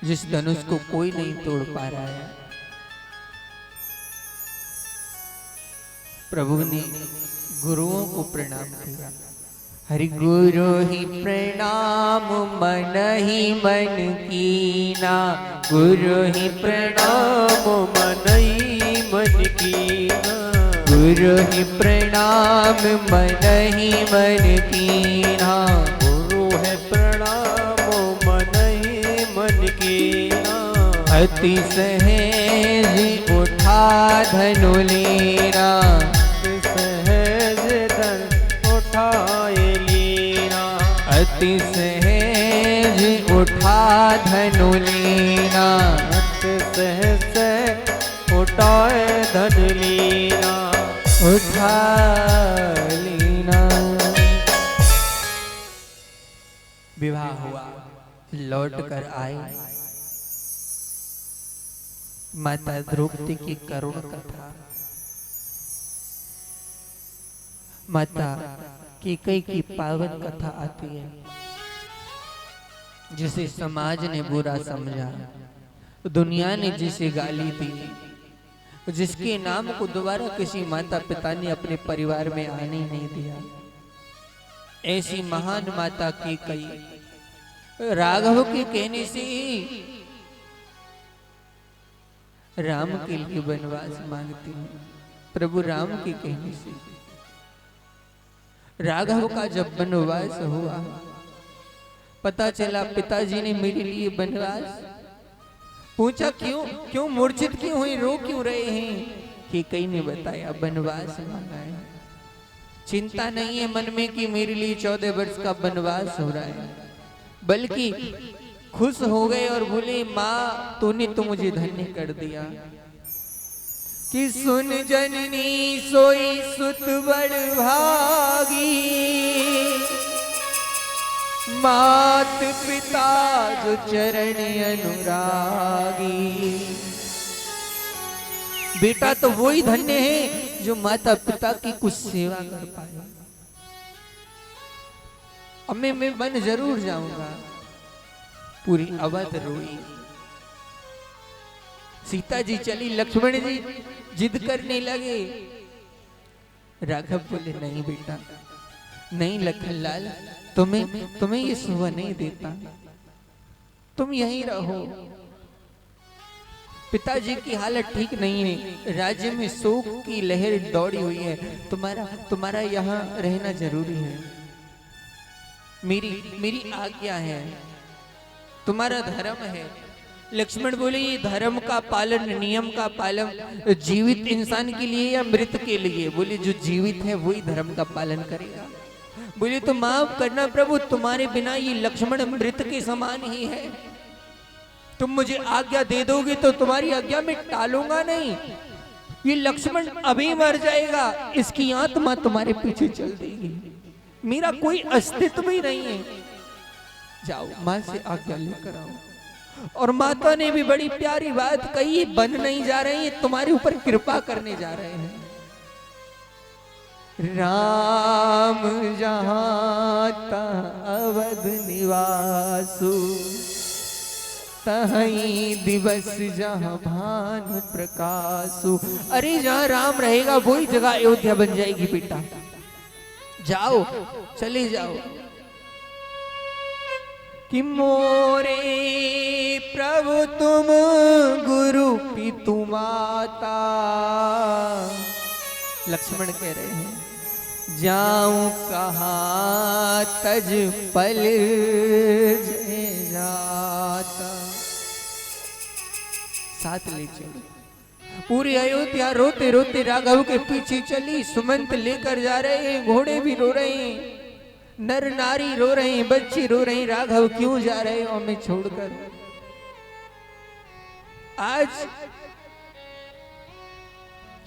जिस धनुष को कोई नहीं तोड़ पा रहा है। प्रभु ने गुरुओं को प्रणाम किया। हरि गुरु ही प्रणाम मन ही मन कीना, गुरु ही प्रणाम मन ही मन कीना, गुरु ही प्रणाम मन ही मन कीना, गुरु है प्रणाम मन ही मन कीना। अति सहज उठा धनु लेना, सहज धन उठाए लेना, अति सहज उठा धनु लेना, अति सहज उठाए धन लेना, उठा लेना। विवाह हुआ, लौट कर आए। माता द्रौपदी की करुण कथा, माता कैकेयी की पावन कथा आती है, जिसे समाज ने बुरा समझा, दुनिया ने जिसे गाली दी, जिसके नाम को दोबारा किसी माता पिता ने अपने परिवार में आने नहीं दिया, ऐसी महान माता कैकेयी राघव के कहने से राम के लिए वनवास मांगती हूँ। प्रभु राम के कहने से राघव का जब वनवास हुआ, पता चला पिताजी ने मेरे लिए वनवास पूछा, क्यों क्यों मूर्छित क्यों हुई, रो क्यों रहे हैं? कैकेयी ने बताया वनवास मांगा है। चिंता नहीं है मन में कि मेरे लिए 14 वर्ष का वनवास हो रहा है, बल्कि खुश हो गए और बोले, माँ तूने तो मुझे धन्य कर दिया कि सुन जननी सोई सुत बड़ भागी, मात पिता जो चरण अनुरागी। बेटा तो वही धन्य है जो माता पिता की कुछ सेवा कर पाए। अम्मे मैं वन जरूर जाऊंगा। पूरी अवध रोई। सीता जी चली, लक्ष्मण जी जिद करने लगे। राघव बोले, नहीं बेटा नहीं लखनलाल, तुम्हें ये शोभा नहीं देता, तुम यहीं रहो। पिताजी की हालत ठीक नहीं है, राज्य में शोक की लहर दौड़ी हुई है, तुम्हारा यहाँ रहना जरूरी है। मेरी आज्ञा है, तुम्हारा धर्म है। लक्ष्मण बोले, ये धर्म का पालन, नियम का पालन जीवित इंसान के लिए या मृत के लिए? बोले, जो जीवित है वही धर्म का पालन करेगा। बोले, तो माफ करना प्रभु, तुम्हारे बिना ये लक्ष्मण मृत के समान ही है। तुम मुझे आज्ञा दे दोगे तो तुम्हारी आज्ञा में टालूंगा नहीं। ये लक्ष्मण अभी मर जाएगा, इसकी आत्मा तुम्हारे पीछे चल देगी, मेरा कोई अस्तित्व ही नहीं है। जाओ मां से आज्ञा लेकर आओ। और माता ने भी बड़ी प्यारी बात कही, बन नहीं जा रहे हैं, तुम्हारे ऊपर कृपा करने जा रहे हैं। राम जहां अवध निवासु, तहीं दिवस जहां भानु प्रकाशु। अरे जहां राम रहेगा वही जगह अयोध्या बन जाएगी बेटा, जाओ चले जाओ। कि मोरे प्रभु तुम गुरु पितु माता, लक्ष्मण कह रहे हैं, जाऊं कहाँ तज पल जाता। साथ ले चलो। पूरी अयोध्या रोते रोते राघव के पीछे चली। सुमंत लेकर जा रहे हैं, घोड़े भी रो रहे हैं, नर नारी रो रहे हैं, बच्चे रो रहे हैं। राघव क्यों जा रहे हो हमें छोड़कर? आज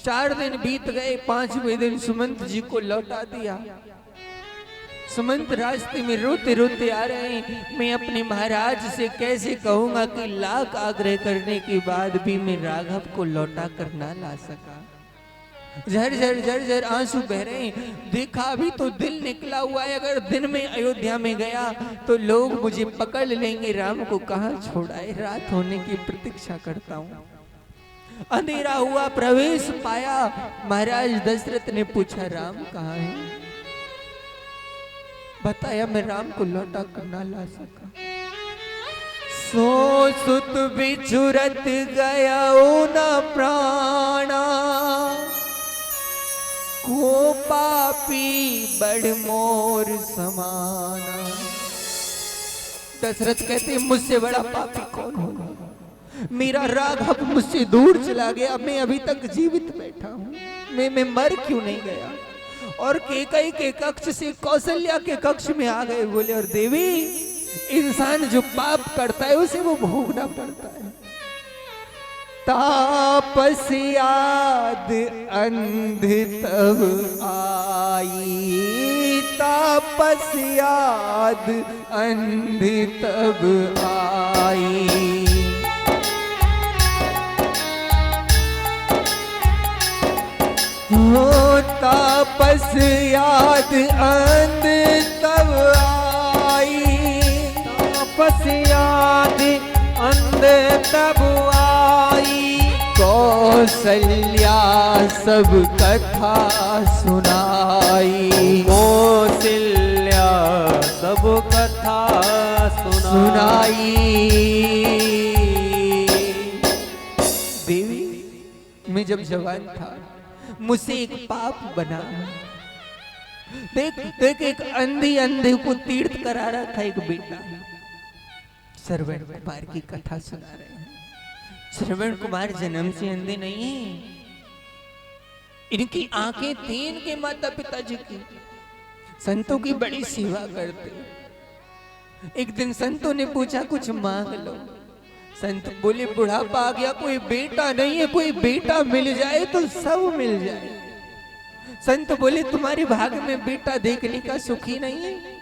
4 दिन बीत गए, 5वें दिन सुमंत जी को लौटा दिया। सुमंत रास्ते में रोते रोते आ रहे हैं। मैं अपने महाराज से कैसे कहूंगा कि लाख आग्रह करने के बाद भी मैं राघव को लौटा कर ना ला सका। झर झर झर झर आंसू बह रहे हैं। देखा अभी तो दिल निकला हुआ है, अगर दिन में अयोध्या में गया तो लोग मुझे पकड़ लेंगे, राम को कहाँ छोड़ाए, रात होने की प्रतीक्षा करता हूँ। अंधेरा हुआ, प्रवेश पाया। महाराज दशरथ ने पूछा राम कहाँ है? बताया मैं राम को लौटा कर ना ला सका। सो सुत बिछुरत गया न प्राणा, को पापी बड़ मोर समाना। दशरथ कहते मुझसे बड़ा पापी कौन होगा? मेरा राघव मुझसे दूर चला गया, मैं अभी तक जीवित बैठा हूँ, मैं मर क्यों नहीं गया? और केकई के कक्ष से कौशल्या के कक्ष में आ गए। बोले और देवी, इंसान जो पाप करता है उसे वो भोगना पड़ता है। तापस याद अंध तब आई, तापस याद अंध तब आई। हो तापस याद अंध तब आई, तापस याद अंध तब आई। कौशल्या सब कथा सुनाई, कौशल्या सब कथा सुनाई। देवी, मैं जब जवान था मुझसे एक पाप बना। देख देख, एक अंधे को तीर्थ करा रहा था एक बेटा। श्रवण कुमार की कथा सुना रहे हैं। श्रवण कुमार जन्म से अंधे नहीं है, इनकी आंखें थी इनके माता पिताजी की। संतों की बड़ी सेवा करते। एक दिन संतों ने पूछा कुछ मांग लो। संत बोले बुढ़ापा आ गया, कोई बेटा नहीं है, कोई बेटा मिल जाए तो सब मिल जाए। संत बोले तुम्हारे भाग्य में बेटा देखने का सुख ही नहीं है।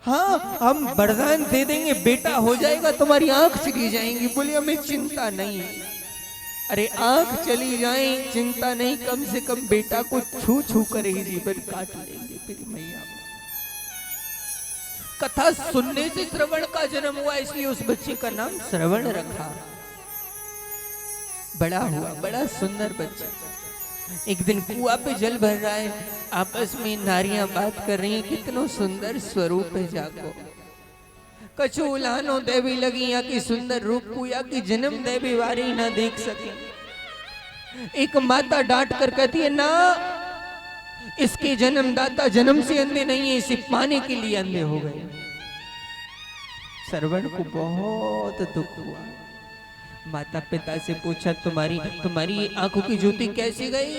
हाँ, हम वरदान दे देंगे, बेटा हो जाएगा, तुम्हारी आंख चली जाएंगी। बोले हमें चिंता नहीं है। अरे आंख चली जाए चिंता नहीं, कम से कम बेटा को छू छू कर ही जीवन काट लेंगे। फिर मैया कथा सुनने से श्रवण का जन्म हुआ, इसलिए उस बच्चे का नाम श्रवण रखा। बड़ा हुआ, बड़ा सुंदर बच्चा। एक दिन कुआं पे जल भर रहा है, आपस में नारियां बात कर रही हैं, कितना सुंदर स्वरूप है जाको। कछु उलानो देवी लगी या की सुंदर रूप कुया की जन्म देवी वारी ना देख सके। एक माता डांट कर कहती है ना, इसके जन्मदाता जन्म से अंधे नहीं है, इसे पाने के लिए अंधे हो गए। श्रवण को बहुत दुख हुआ। माता पिता से पूछा तुम्हारी आंखों की ज्योति कैसी गई?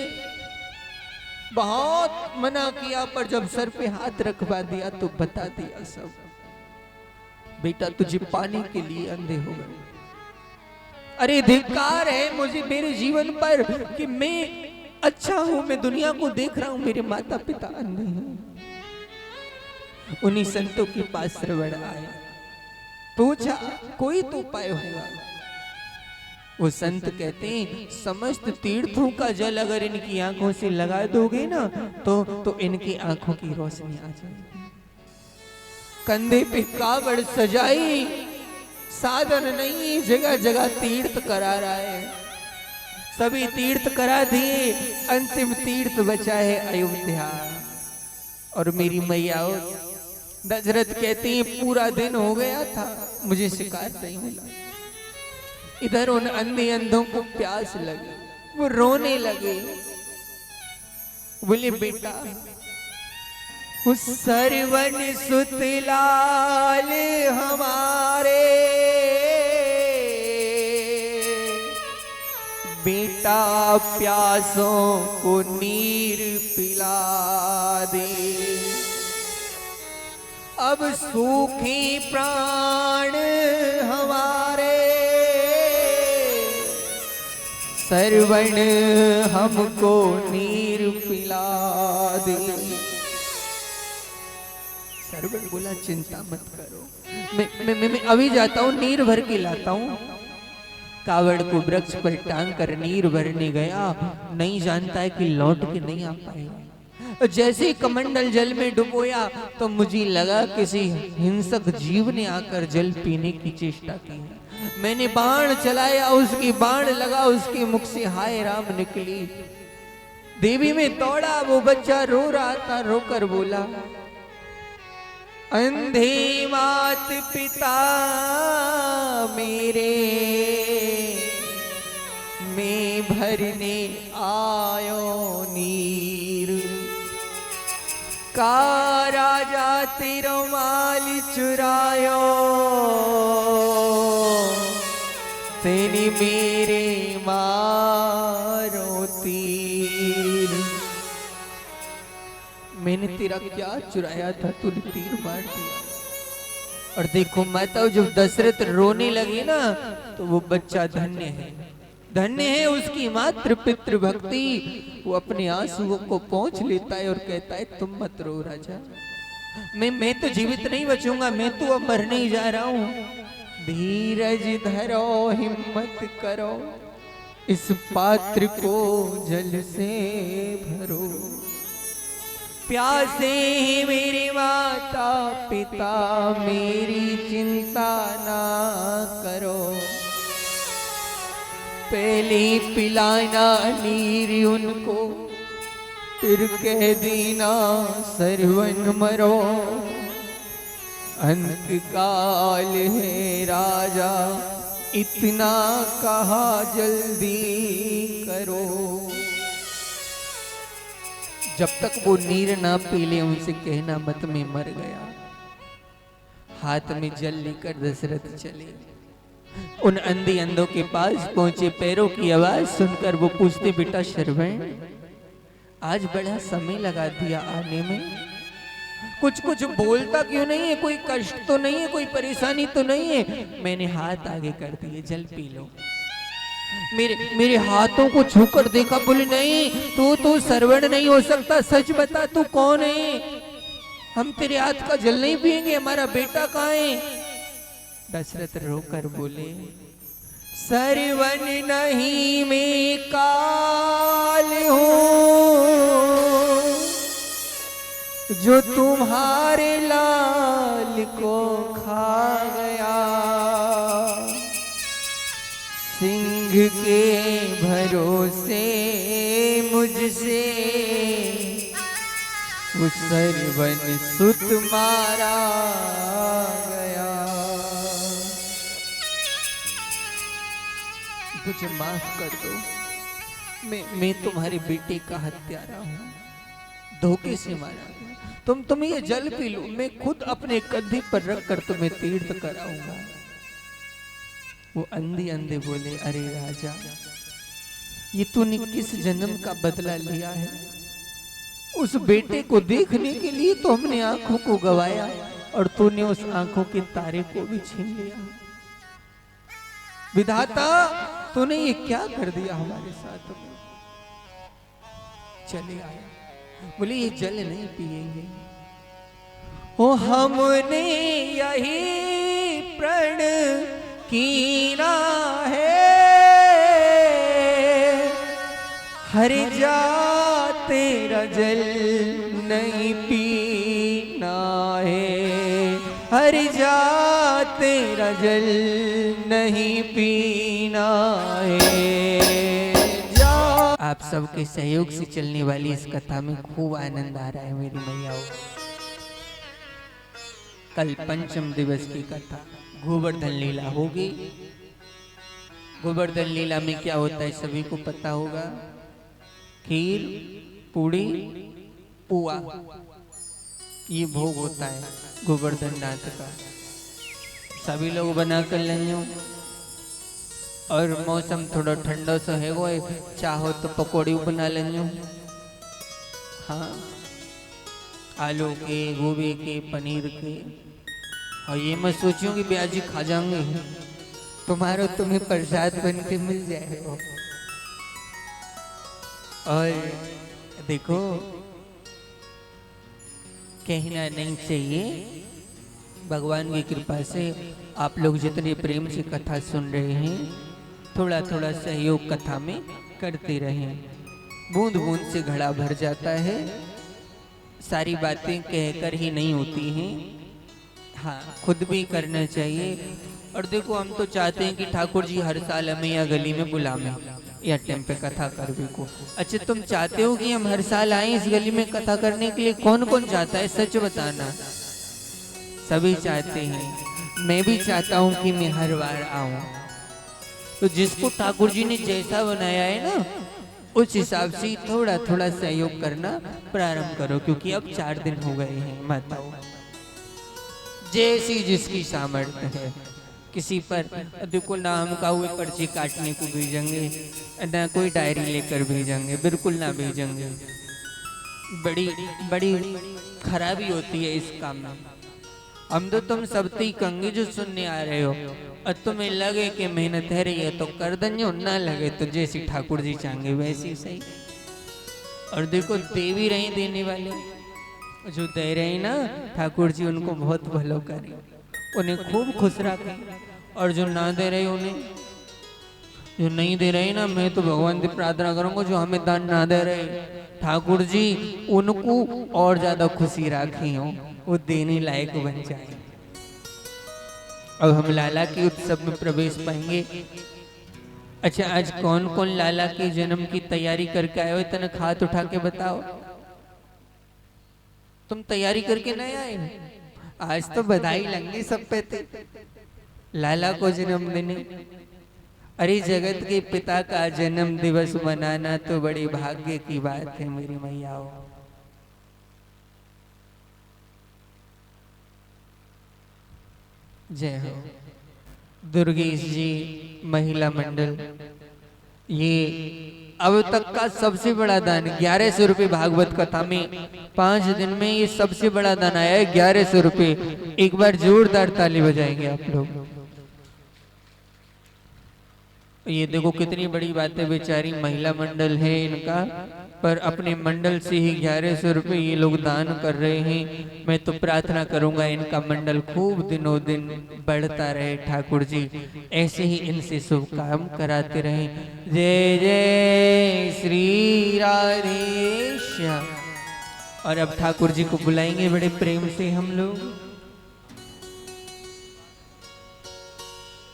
बहुत मना किया, पर जब सर पे हाथ रखवा दिया तो बता दिया सब। बेटा तुझे पाने के लिए अंधे हो गए। अरे धिक्कार है मुझे मेरे जीवन पर कि मैं अच्छा हूं, मैं दुनिया को देख रहा हूं, मेरे माता पिता अंधे हैं। उन्हीं संतों के पास श्रवण आए, पूछा कोई तो उपाय होगा। वो संत कहते हैं समस्त तीर्थों का जल अगर इनकी आंखों से लगा दोगे ना तो इनकी आंखों की रोशनी आ जाएगी। कंधे पे कावड़ सजाई, साधन नहीं, जगह जगह तीर्थ करा रहा है। सभी तीर्थ करा दिए, अंतिम तीर्थ बचा है अयोध्या। और मेरी मैया दशरथ कहती है पूरा दिन हो गया था, मुझे शिकार नहीं मिला। इधर उन अंधे अंधों को प्यास लगी, वो रोने लगे। बोले बेटा उस सरवन सुतलाल हमारे, बेटा प्यासों को नीर पिला दे। अब सूखे प्राण हमारे, सरवण हमको नीर पिला दे। सरवण बोला चिंता मत करो, मैं अभी जाता हूँ, नीर भर के लाता हूँ। कावड़ को वृक्ष पर टांग कर नीर भरने गया, नहीं जानता है कि लौट के नहीं आ पाएगा। जैसे ही कमंडल जल में डुबोया तो मुझे लगा किसी हिंसक जीव ने आकर जल पीने की चेष्टा की। मैंने बाण चलाया, उसकी बाण लगा, उसके मुख से हाय राम निकली। देवी में दौड़ा, वो बच्चा रो रहा था, रोकर बोला, अंधे मात पिता मेरे, मैं भरने आयो नीर, का राजा तेरो माल चुरायो, तेनी मेरे मारो तीर। मैंने तेरा क्या चुराया था, तूने तीर मार दिया। और देखो माता, जब दशरथ रोने लगे ना तो वो बच्चा धन्य है, धन्य है उसकी मातृ पितृ भक्ति। वो अपने आंसुओं को पोंछ लेता है और कहता है तुम मत रो राजा, मैं तो जीवित नहीं बचूंगा, मैं तो अब मरने ही जा रहा हूं। धीरज धरो, हिम्मत करो, इस पात्र को जल से भरो। प्यासे मेरे माता पिता, मेरी चिंता ना करो, पहले पिलाना नीर उनको, फिर कह देना सरवन मरो। अंत काल है राजा, इतना कहा जल्दी करो। जब तक वो नीर ना पी ले उनसे कहना मत, में मर गया। हाथ में जल लेकर दशरथ चले, उन अंधी अंधों के पास पहुंचे। पैरों की आवाज सुनकर वो पूछते, बेटा शर्वण, आज बड़ा समय लगा दिया आने में, कुछ बोलता क्यों नहीं है? कोई कष्ट तो नहीं है, कोई परेशानी तो नहीं है? मैंने हाथ आगे कर दिए, जल पी लो। मेरे हाथों को छूकर देखा, बोले नहीं, तू सरवण नहीं हो सकता, सच बता तू कौन है? हम तेरे हाथ का जल नहीं पिएंगे, हमारा बेटा कहाँ है? दशरथ रोकर बोले, सरवन नहीं मैं काल हूँ, जो तुम्हारे लाल को खा गया। सिंह के भरोसे मुझसे वो सरवन सुत मारा गया। मुझे माफ कर दो, मैं तुम्हारे बेटे का हत्यारा हूँ, धोखे से मारा गया। तुम ये जल पी लो, मैं खुद अपने कंधे पर रख कर तुम्हें तीर्थ कराऊंगा। वो अंधे अंधे बोले, अरे राजा, ये तूने किस जन्म का बदला लिया है? उस बेटे को देखने के लिए तो हमने आंखों को गवाया, और तूने उस आंखों के तारे को भी छीन लिया। विधाता, तूने ये क्या कर दिया हमारे साथ में? चले आए, बोले ये जल नहीं पिएंगे। ओ हमने यही प्रण कीना है, हर जा तेरा जल नहीं पीना है, हर जा तेरा जल नहीं पीना है। आप सबके सहयोग से चलने वाली इस कथा में खूब आनंद आ रहा है मेरी मैयाओं। कल पंचम दिवस की कथा गोवर्धन लीला होगी। गोवर्धन लीला में क्या होता है सभी को पता होगा। खीर, पूड़ी, पुआ, ये भोग होता है गोवर्धन नाथ का। सभी लोग बना कर लेंगे। और मौसम थोड़ा ठंडा सा है, वो चाहो तो पकौड़ी बना लेंगे। हाँ, आलू के, गोभी के, पनीर के। और ये मैं सोचूं कि ब्याजी खा जाऊंगे, तुम्हारा तुम्हें प्रसाद बन के मिल जाएगा। और देखो, कहना नहीं चाहिए, भगवान की कृपा से आप लोग जितने प्रेम से कथा सुन रहे हैं, थोड़ा थोड़ा सहयोग कथा में करते रहें। बूंद बूंद से घड़ा भर जाता है, सारी बातें कहकर ही नहीं होती हैं, हाँ खुद भी करना चाहिए। और देखो हम तो चाहते हैं कि ठाकुर जी हर साल हमें या गली में बुलावें या टाइम पे कथा करने को। अच्छा तुम चाहते हो कि हम हर साल आए इस गली में कथा करने के लिए? कौन कौन चाहता है, सच बताना। सभी चाहते हैं, मैं भी चाहता हूँ कि मैं हर बार आऊं। तो जिसको ठाकुर जी ने जैसा बनाया है ना, उस हिसाब से थोड़ा थोड़ा सहयोग करना प्रारंभ करो, क्योंकि अब 4 दिन हो गए हैं माताओं। जैसी जिसकी सामर्थ्य है, किसी पर देखो ना हम का हुए पर्ची काटने को भेजेंगे, ना कोई डायरी लेकर भेजेंगे, बिल्कुल ना भेजेंगे। बड़ी बड़ी खराबी होती है इस काम में। हम तो तुम सब ही कंगे जो सुनने आ रहे हो, और तुम्हें लगे कि मेहनत है रही है तो कर दंजो, ना लगे तो जैसी ठाकुर जी चाहेंगे वैसी सही। और देखो दे भी रहे देने वाले, जो दे रहे ना ठाकुर जी उनको बहुत भलो करे, उन्हें खूब खुश रखें। और जो ना दे रहे उन्हें, जो नहीं दे रहे ना, मैं तो भगवान से प्रार्थना करूंगा जो हमें दान ना दे रहे ठाकुर जी उनको और ज्यादा खुशी राखी हो, वो देने लायक बन जाए। अब हम लाला के उत्सव में प्रवेश पाएंगे। अच्छा आज कौन कौन लाला के जन्म की तैयारी करके आए हो? इतना हाथ उठा के बताओ। तुम तैयारी करके नहीं आए? आज तो बधाई लंगी सब पे थे लाला को जन्म देने। अरे जगत के पिता का जन्म दिवस मनाना तो बड़ी भाग्य की बात है मेरी मैयाओं। जय हो। दुर्गेश जी महिला मंडल, ये अब तक का सबसे बड़ा दान 1100 रुपये भागवत कथा में 5 दिन में ये सबसे बड़ा दान आया है 1100 रुपये। एक बार जोरदार ताली बजाएंगे आप लोग। ये देखो कितनी बड़ी बात है, बेचारी महिला मंडल है इनका, पर अपने मंडल से ही 1100 रुपये ये लोग दान कर रहे हैं। मैं तो प्रार्थना करूंगा इनका मंडल खूब दिनों दिन बढ़ता रहे, ठाकुर जी ऐसे ही इनसे शुभ काम कराते रहे। जय जय श्री राधेश्याम। और अब ठाकुर जी को बुलाएंगे बड़े प्रेम से हम लोग।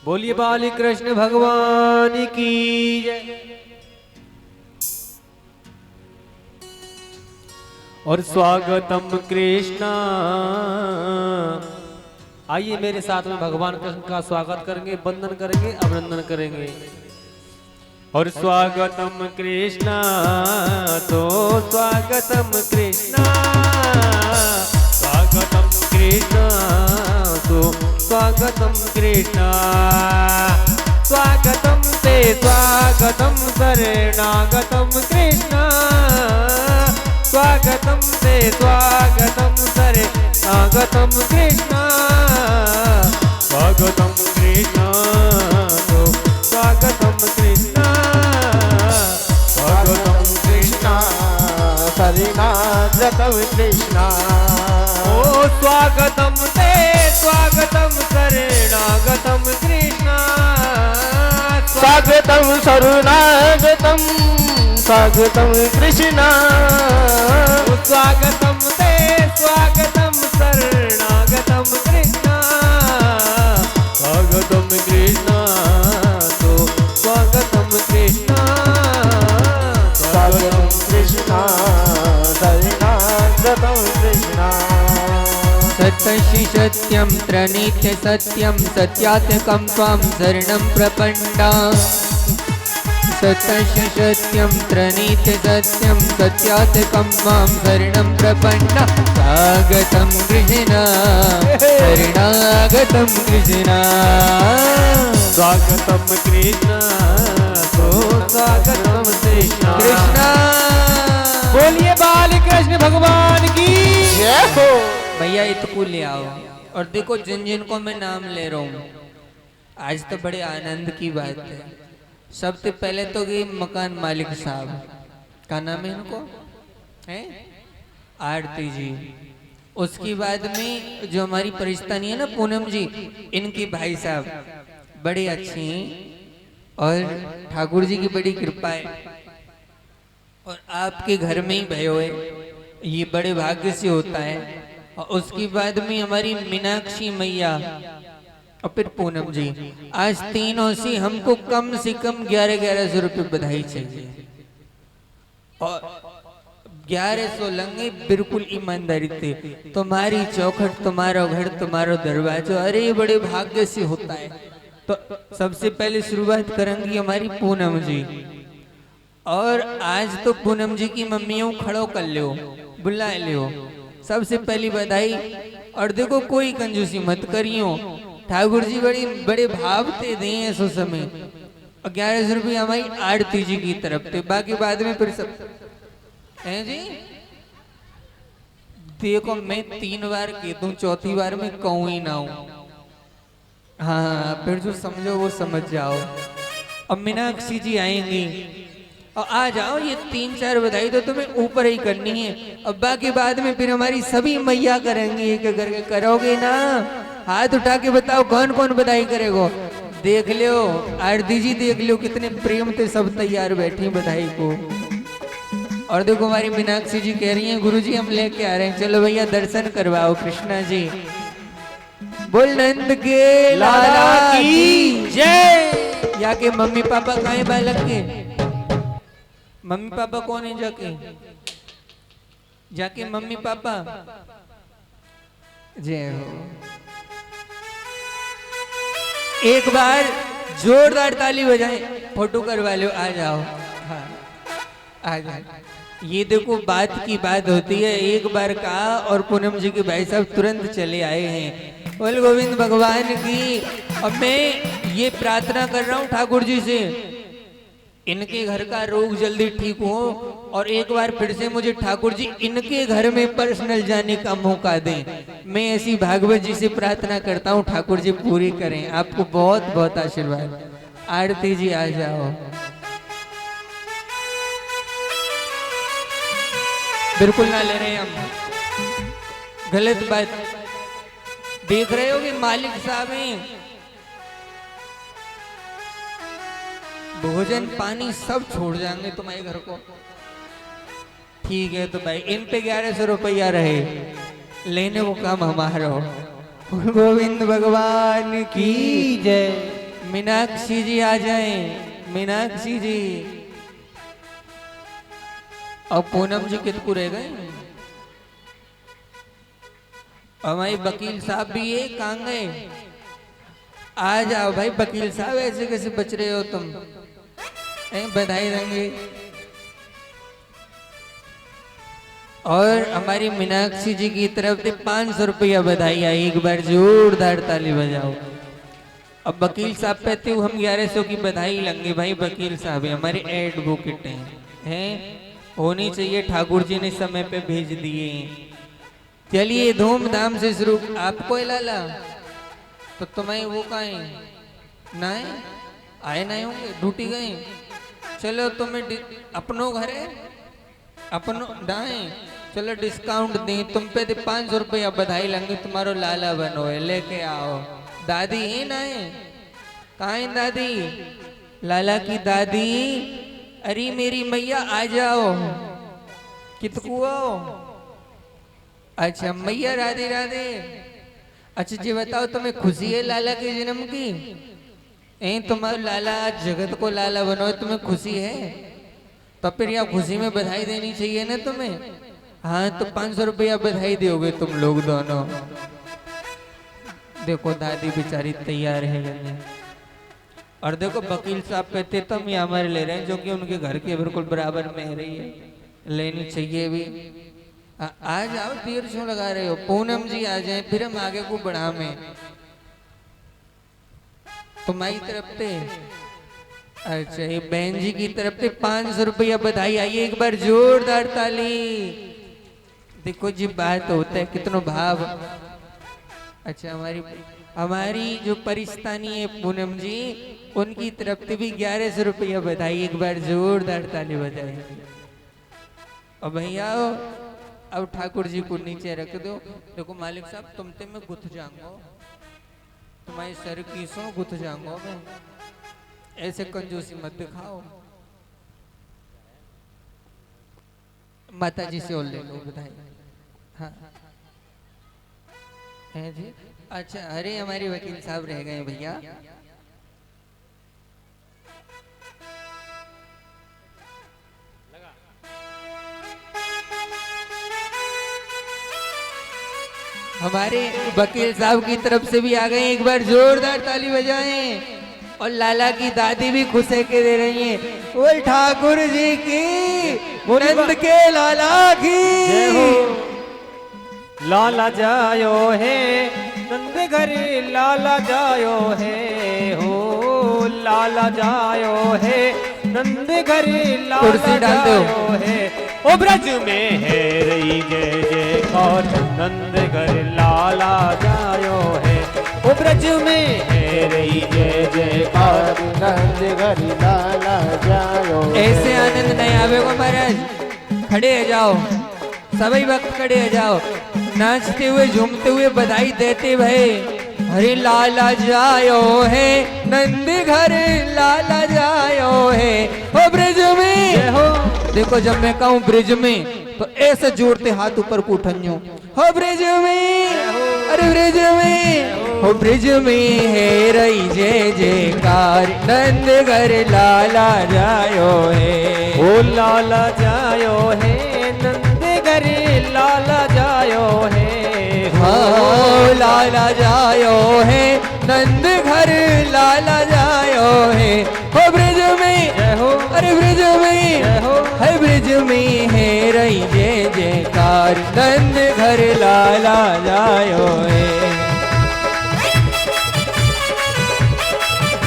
बोलिए बाली कृष्ण भगवान की जय। और स्वागतम कृष्णा। आइए मेरे साथ में भगवान कृष्ण का स्वागत करेंगे, वंदन करेंगे, अभिनंदन करेंगे। और स्वागतम कृष्णा तो स्वागतम कृष्णा, स्वागतम कृष्णा तो स्वागतम कृष्णा। स्वागतम ते स्वागतम शरणागतम कृष्णा, स्वागतम ते स्वागतम शरणागतम कृष्णा। स्वागतम कृष्णा तो स्वागतम कृष्णा, स्वागतम कृष्णा शरणागतम कृष्णा। ओ स्वागतम ते स्वागतम शरणागतम कृष्णा, स्वागतम शरणागतम स्वागतम कृष्णा। स्वागतम ते स्वागतम शरणागतम कृष्णा, स्वागतम कृष्णा तो स्वागतम कृष्णा। स्वागतम कृष्णा शरणागतम कृष्णा। सत्यशि सत्यं त्रणित्य सत्यं सत्यात्मकं त्वां शरणं प्रपन्ना। सत्यशि सत्यं त्रणित्य सत्यं सत्यात्मकं त्वां शरणं प्रपन्ना। स्वागतं कृष्ण शरणागतं कृष्ण। स्वागतम कृष्ण तो स्वागतम कृष्ण कृष्ण। बोलिए बाल कृष्ण भगवान की जय हो। भैया इतको ले आओ। और देखो जिन जिन को मैं नाम ले रहा हूँ, आज तो बड़े आनंद की बात है। सबसे पहले तो ये मकान मालिक साहब, क्या नाम है इनको? हैं आरती जी। उसके बाद में जो हमारी परिस्तानी है ना पूनम जी, इनके भाई साहब बड़े अच्छे हैं। और ठाकुर जी की बड़ी कृपा है और आपके घर में ही भयो है, ये बड़े भाग्य से होता है। और उसके बाद में हमारी मीनाक्षी मैया और फिर पूनम जी, आज तीनों से हमको कम से कम 1100 रुपये बधाई चाहिए। और 1100 लंगे बिल्कुल ईमानदारी थे। तुम्हारी चौखट, तुम्हारा घर, तुम्हारा दरवाजा, अरे ये बड़े भाग्य से होता है। तो सबसे पहले शुरुआत करेंगी हमारी पूनम जी। और आज तो पूनम जी की मम्मियों खड़ो कर लो, बुला लो, सबसे पहली बधाई। और देखो कोई कंजूसी मत करियो, ठाकुर जी बड़े भाव थे दें सो समय। और 1100 रुपये हमारी आरती जी की तरफ थे, बाकी बाद में फिर सब है जी। देखो मैं 3 बार कह दूं, चौथी बार में कहूं ही ना हूं। हाँ फिर जो समझो वो समझ जाओ। अब मीनाक्षी जी आएंगी और आ जाओ, ये 3-4 बधाई तो तुम्हें ऊपर ही करनी है। अब बाकी बाद में फिर हमारी सभी मैया करेंगी, एक करके करोगे ना। हाथ उठा के बताओ कौन कौन बधाई करेगो। देख लो आरती जी, देख लो कितने प्रेम से सब तैयार बैठी बधाई को। और देखो हमारी मीनाक्षी जी कह रही हैं गुरुजी हम लेके आ रहे हैं, चलो भैया दर्शन करवाओ कृष्णा जी। बोल नंद के लाला की जय। या के मम्मी पापा कहाँ हैं बालक के? मम्मी पापा कौन है जाके मम्मी पापा जय हो। एक बार जोरदार ताली बजाएं, फोटो करवा लो, आ जाओ। हाँ आ जाओ। ये देखो बात की बात होती है, एक बार कहा और पूनम जी के भाई साहब तुरंत चले आए हैं। बोल गोविंद भगवान की। अब मैं ये प्रार्थना कर रहा हूँ ठाकुर जी से, इनके घर का रोग जल्दी ठीक हो। और एक बार फिर से मुझे ठाकुर जी इनके घर में पर्सनल जाने का मौका दें। मैं ऐसी भागवत जी से प्रार्थना करता हूँ, ठाकुर जी पूरी करें। आपको बहुत बहुत आशीर्वाद। आरती जी आ जाओ। बिल्कुल ना ले रहे हम, गलत बात। देख रहे हो कि मालिक साहब हैं, भोजन पानी सब छोड़ जाएंगे तुम्हारे घर को। ठीक है तो भाई इन पे 1100 रुपया रहे, लेने को काम हमारा हो। गोविंद भगवान की जय। मीनाक्षी जी आ जाएं, मीनाक्षी जी। और पूनम जी कितकू रह गए? हमारे वकील साहब भी ये कहाँ गए? आ जाओ भाई वकील साहब, ऐसे कैसे बच रहे हो तुम? बधाई देंगे। और हमारी मीनाक्षी जी की तरफ से 500 रुपया बधाई आई। एक बार जोरदार ताली बजाओ। अब वकील साहब कहते हुए हम 1100 की बधाई लेंगे। भाई वकील साहब हमारे एडवोकेट हैं, होनी चाहिए, ठाकुर जी ने समय पे भेज दिए। चलिए धूमधाम से शुरू। आपको लाला तो तुम्हें वो कहें ना आए ना होंगे, ड्यूटी गए। चलो तुम्हें अपनो घर है, अपनो दाएं, चलो डिस्काउंट दें तुम पे 500 रुपया बधाई लेंगे, तुम्हारो लाला बनो है, लेके आओ। दादी है ना है? कहाँ है दादी? लाला की दादी। अरे मेरी मैया आ जाओ। कितकू आओ? अच्छा मैया राधे राधे। अच्छा जी बताओ तुम्हें खुशी है लाला के जन्म की? तुम्हारा लाला आज जगत को लाला बनो, तुम्हें खुशी है? तो फिर यहाँ खुशी में बधाई देनी चाहिए ना तुम्हें। हाँ तो 500 रुपया बधाई दोगे तुम लोग दोनों। देखो दादी बेचारी तैयार है। और देखो वकील साहब कहते तो हम यहाँ हमारे ले रहे हैं, जो कि उनके घर के बिल्कुल बराबर में रही है, लेनी चाहिए भी। आ जाओ, देर क्यों लगा रहे हो? पूनम जी आ जाए फिर हम आगे को बढ़ा में। तुम्हारी तरफ से अच्छा ये बहन जी की तरफ से 500 रुपया बधाई आई। एक बार जोरदार ताली। देखो जी बात होता है कितनो भाव। अच्छा हमारी जो परिस्तानी है पूनम जी, उनकी तरफ से भी 1100 रुपया बधाई। एक बार जोरदार ताली बजाई। और भैया अब ठाकुर जी को नीचे रख दो। देखो मालिक साहब तुमते मैं गुथ जाऊंगा, तुम्हारे सर की सो गुथ जाऊंगा मैं। ऐसे कंजूसी मत दिखाओ। माता जी से और ले लो बधाई। हाँ है जी। अच्छा, अरे हमारे वकील साहब रह गए भैया। हमारे वकील साहब की तरफ से भी आ गए, एक बार जोरदार ताली बजाएं। और लाला की दादी भी खुश है के दे रही हैं, बोल ठाकुर जी की, नंद के लाला की जय हो। लाला जायो है नंद घर लाला जायो है हो, लाला जायो है नंद घर कुर्सी लाला डाल दो। जायो है। ओ ब्रज में है रही जय जयकार, नंद घर लाला जायो है। ओ ब्रज में है रही जय जयकार, नंद घर लाला जायो। ऐसे आनंद नहीं आवेगा महाराज। खड़े हो जाओ, सभी वक्त खड़े हो जाओ, नाचते हुए झूमते हुए बधाई देते भय। हरे लाला जायो है नंद घर लाला जायो है। ओ ब्रिज में जय हो। देखो, जब मैं कहूँ ब्रिज में तो ऐसे जोड़ते हाथ ऊपर को उठाइयो। हो ब्रिज में, अरे ब्रिज में, हो ब्रिज में है रही जय जयकार, नंद घर लाला जायो है। ओ लाला जायो है नंद घर लाला जायो है। हो लाला जायो है नंद घर लाला जायो है। हो ब्रिज में, जय हो। अरे ब्रिज में, जय हो। है ब्रिज में है रही जय जयकार, नंद घर लाला जायो है।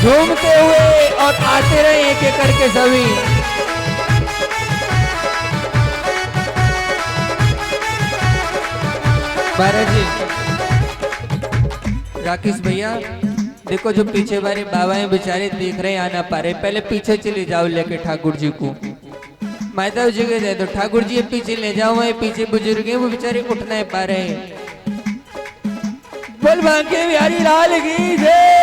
झूमते हुए और आते रहे एक एक करके सभी। महाराज जी, राकेश भैया देखो, जो पीछे वाले बाबा हैं बेचारे देख रहे हैं, आ ना पा रहे, पहले पीछे चले जाओ लेके ठाकुर जी को। माता जी के जाए तो ठाकुर जी पीछे ले जाओ, वही पीछे बुजुर्ग हैं वो बेचारे उठ नहीं पा रहे हैं। बोल बांके बिहारी लाल की जय।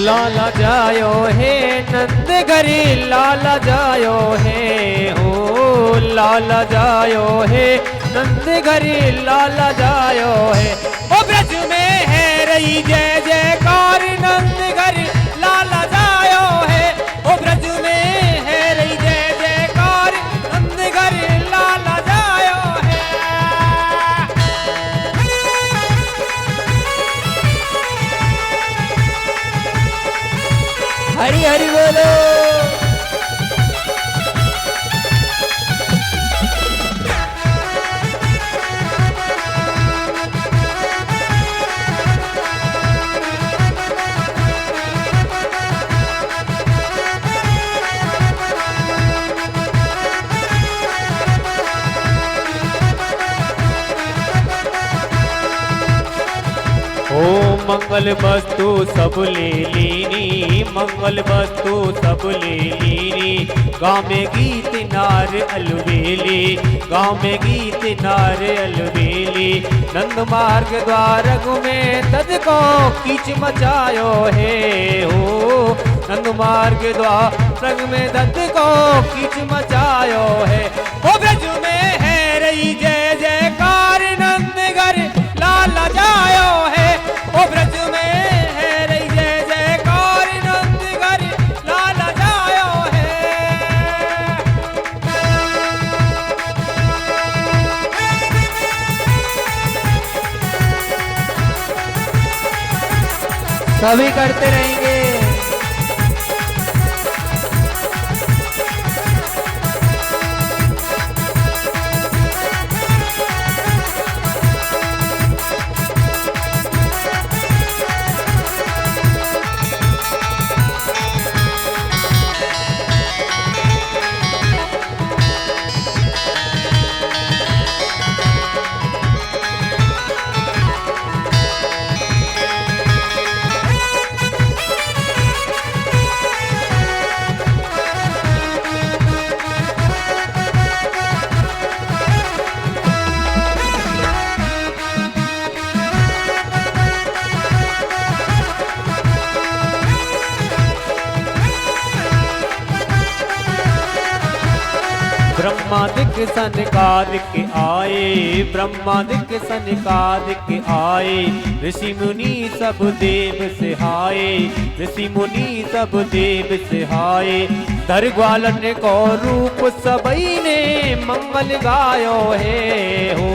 लाला जायो है नंद घरी लाला जायो है हो, लाला जायो है नंद घरी लाला जायो है। ओ ब्रज में है रही जय जयकार, नंद घरी लाला जायो है। ओ ब्रज में है रही जय जयकार, नंद घरी लाला जायो है। हरि हरि बोलो। ओ मंगल वस्तु सब ले लीनी, मंगल वस्तु सब ले लीनी। गाँव में गीत नार अलवेली, गाँव में गीत नार अलवेली। नंद मार्ग द्वार में तद को कीच मचायो है हो, नंद मार्ग द्वार में तद को कीच मचायो है। ओ ब्रज में है रही जय जयकार, नंद घर लाला जायो है। ओ ब्रज में है रही जय जयकार, नंद घर लाला जायो है। सभी करते रहेंगे। ब्रह्मादिक सनकादिक आए, ब्रह्मादिक सनकादिक आए, ऋषि मुनि सब देव सिहाए, ऋषि मुनि सब देव सिहाए। धर ग्वालन को रूप सबई ने मंगल गायो है हो,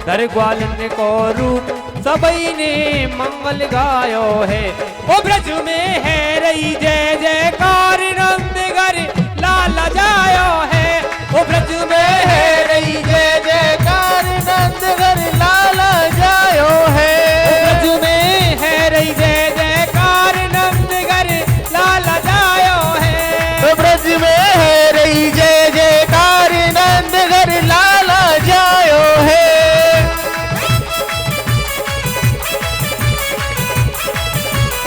धर ग्वालन को रूप सबई ने मंगल गायो है। ओ ब्रज में है रही जय जयकार, नंद घर लाला जायो है। ओ ब्रज में है रही जय जयकार, नंद घर लाला जायो है। ओ ब्रज में है रही जय जयकार, नंद घर लाला जायो है। तो ब्रज में है रही जय जयकार, नंद घर लाला जायो है।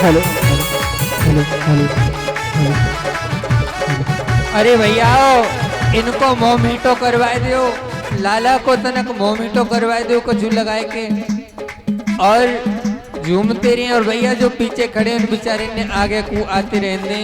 Hello hello hello hello. अरे भैया इनको मोह मीठो करवाए दो, लाला को तनक मोह मीठो करवाए दो कुछ लगाए के, और झूमते रहे। और भैया जो पीछे खड़े उन बेचारे ने आगे को आते रहने।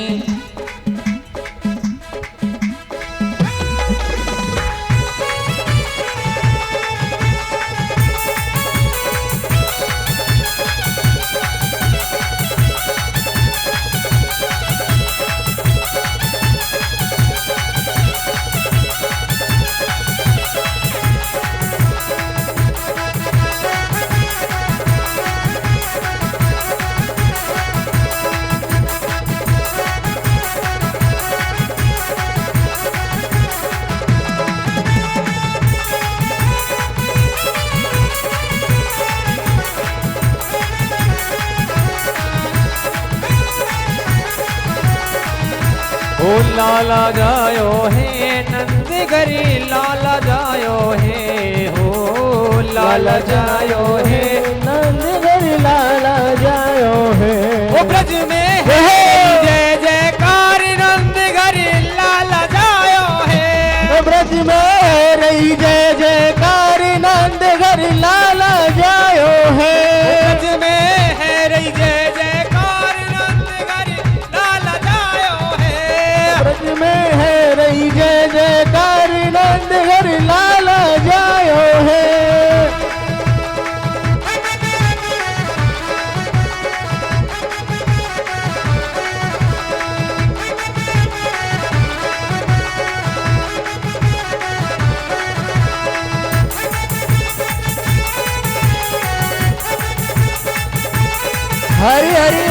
ओ लाला जायो है, नंद घरी लाला जायो है हो, लाला जायो है, नंद घर लाला जायो है। ओ ब्रज में है जय जयकार, नंद घरी लाला जायो है। ब्रज में है रही जय जयकार, नंद घर लाला जायो है। ब्रज में है रही जय जयकार, नंद घरी लाला जायो है। ब्रज में है रही जय जयकार, नंद घर लाला जायो है। हरि हरि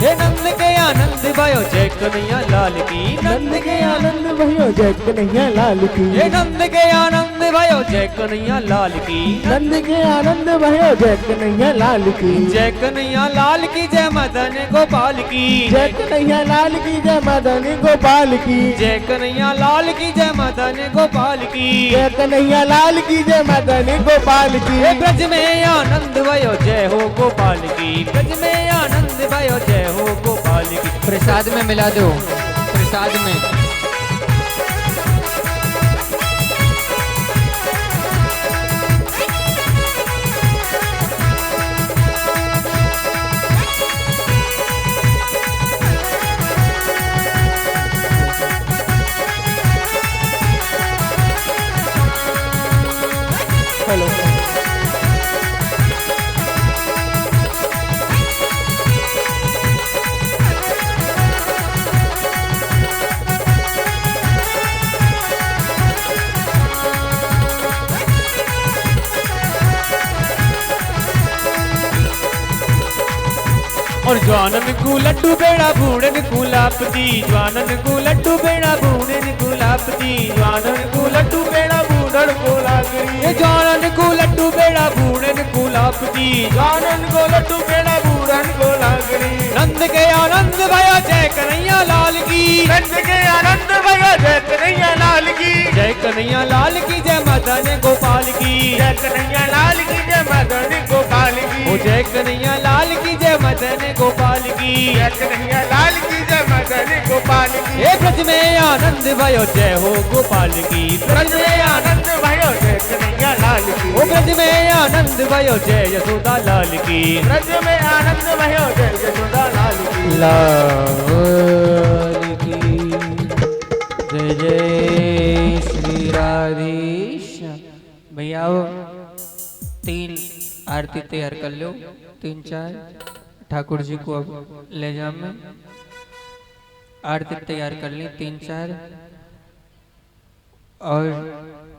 हे नंद के आनंद भयो जय कन्हैया लाल की, नंद के आनंद भयो जय कन्हैया लाल की। हे नंद के आनंद भयो जय कन्हैया लाल की, नंद के आनंद भयो जय कन्हैया लाल की। जय कन्हैया लाल की, जय मदन गोपाल की, जय कन्हैया लाल की, जय मदन गोपाल की। जय कन्हैया लाल की, जय मदन गोपाल की। जय कन्हैया लाल की, जय मदन गोपाल की। हे ब्रज में आनंद भयो जय हो गोपाल की, ब्रज में आनंद भयो जय हो गोपाल की। प्रसाद में मिला दो, प्रसाद में। हेलो और ज्वानन को लड्डू बेड़ा बूढ़न को लापती, ज्वानन को लड्डू बेड़ा बूढ़न को लापती, ज्वानन को लड्डू बेड़ा बूढ़न को लागरी। ये ज्वानन को लड्डू बेड़ा बूढ़न को लापती, ज्वानन को लड्डू बेड़ा बूढ़न को लागरी। नंद के आनंद भयो जय कन्हैया लाल की, नंद के आनंद भयो जय कन्हैया लाल की। जय कन्हैया लाल की, जय मदन गोपाल की, जय कन्हैया लाल की, जय मदन गोपाल की। ओ जय कन्हैया लाल की, जय मदन गोपाल की, जय कन्हैया लाल की, जय मदन गोपाल की। हे ब्रज में आनंद भयो जय हो गोपाल की, ब्रज में आनंद भयो जय कन्हैया लाल लाल की। ओ ब्रज में आनंद भयो जय यशोदा लाल की। ब्रज में आनंद भयो जय यशोदा लाल की। लाल की जय जय श्री राधेश्याम। भैया आओ, 3 आरती तैयार कर लो, 3-4 ठाकुर जी को अब ले जा में आरती तैयार कर ली 3-4 और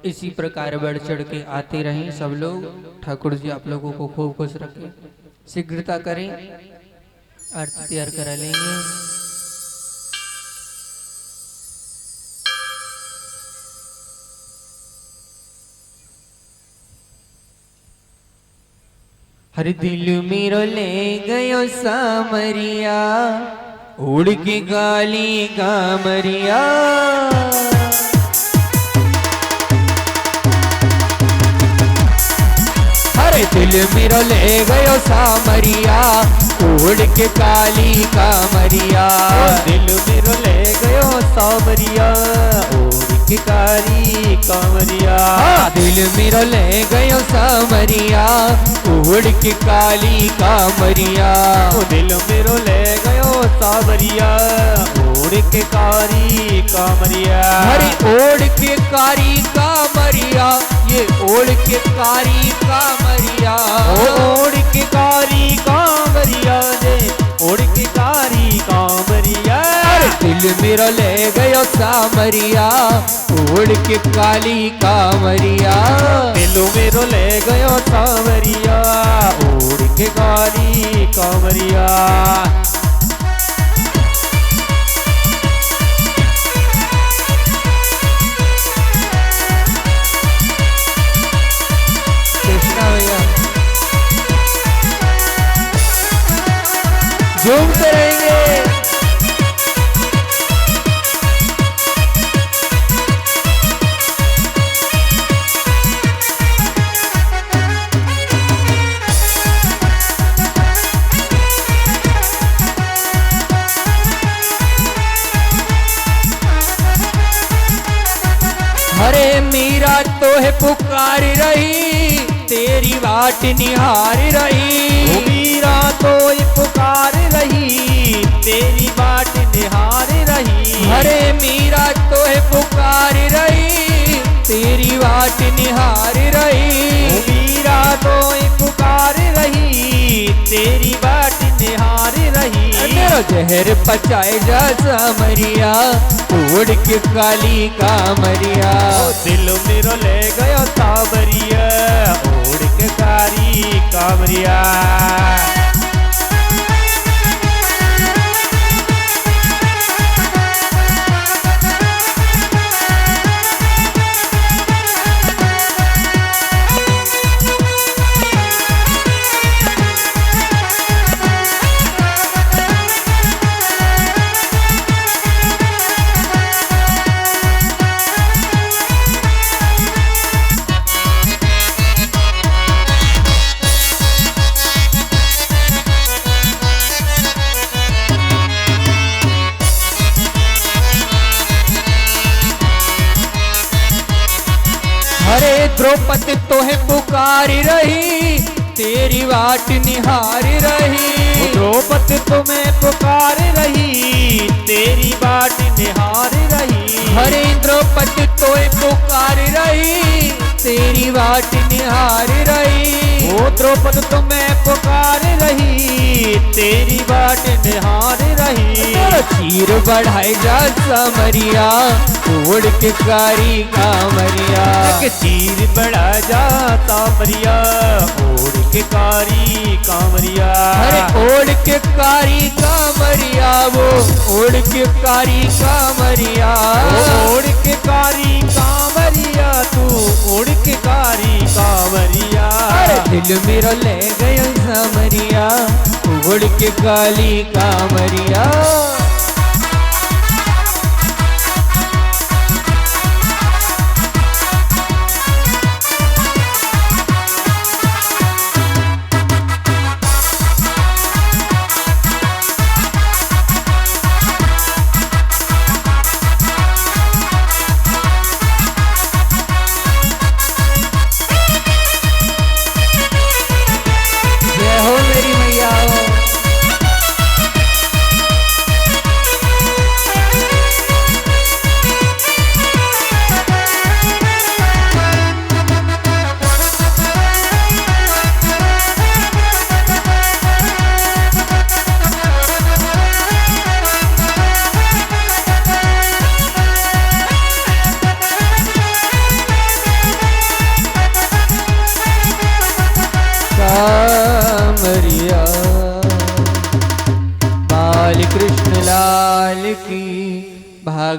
इसी प्रकार बढ़ चढ़ के आते रहें सब लोग। ठाकुर जी आप लोगों को खूब खुश रखें। शीघ्रता करें, आरती तैयार करा लेंगे। हर दिल मेरो ले गयो सामरिया, उड़ के गाली गामरिया। हर दिल मेरो ले गयो सामरिया, उड़ के काली कामरिया। दिल मेरो ले गयो सामरिया, उड़ के काली कामरिया। दिल मेरो ले गयो सामरिया, उड़ के काली कामरिया। दिल मेरो ले गयो सामरिया, उड़ के कारी कामरिया। हरे ओढ़ के कारी कामरिया, ये ओढ़ के कारी कामरिया। ओढ़ के कारी कामरिया रे, ओढ़ के कारी कामरिया। दिल मेरा ले गयो सामरिया, ओढ़ के काली कामरिया। दिल मेरो ले गयो सामरिया, ओढ़ के काली कामरिया। झूमते रहेंगे। हरे मीरा तो है पुकार रही, तेरी बाट निहार रही। मीरा तो पुकार रही, तेरी बाट निहार रही। हरे मीरा तो है पुकार रही, तेरी बाट निहार रही। मीरा तो पुकार रही, तेरी बाट निहार रही। मेरा जहर पचाए जा सामरिया, उड़ के काली कामरिया। दिल मेरो ले गयो सामरिया, उड़ के कारी कामरिया। हरे द्रौपदी तो है पुकार रही, तेरी बाट निहार रही। द्रौपदी तुम्हें पुकार रही, तेरी बाट निहार रही। हरे द्रौपदी तो है पुकार रही, तेरी बाट निहार रही। ओ द्रौपदी तुम्हें पुकार रही, तेरी बाट निहार रही। चीर बढ़ाई जा सामरिया, उड़ के कारी कामरिया। चीर बढ़ा जा सामरिया, ओढ़ के कारी कामरिया। अरे ओढ़ के कारी कामरिया, वो ओढ़ के कारी कामरिया। ओढ़ के कारी कामरिया, तू ओढ़ के कारी कामरिया। अरे दिल मेरा ले गया सामरिया, उड़ के काली कामरिया।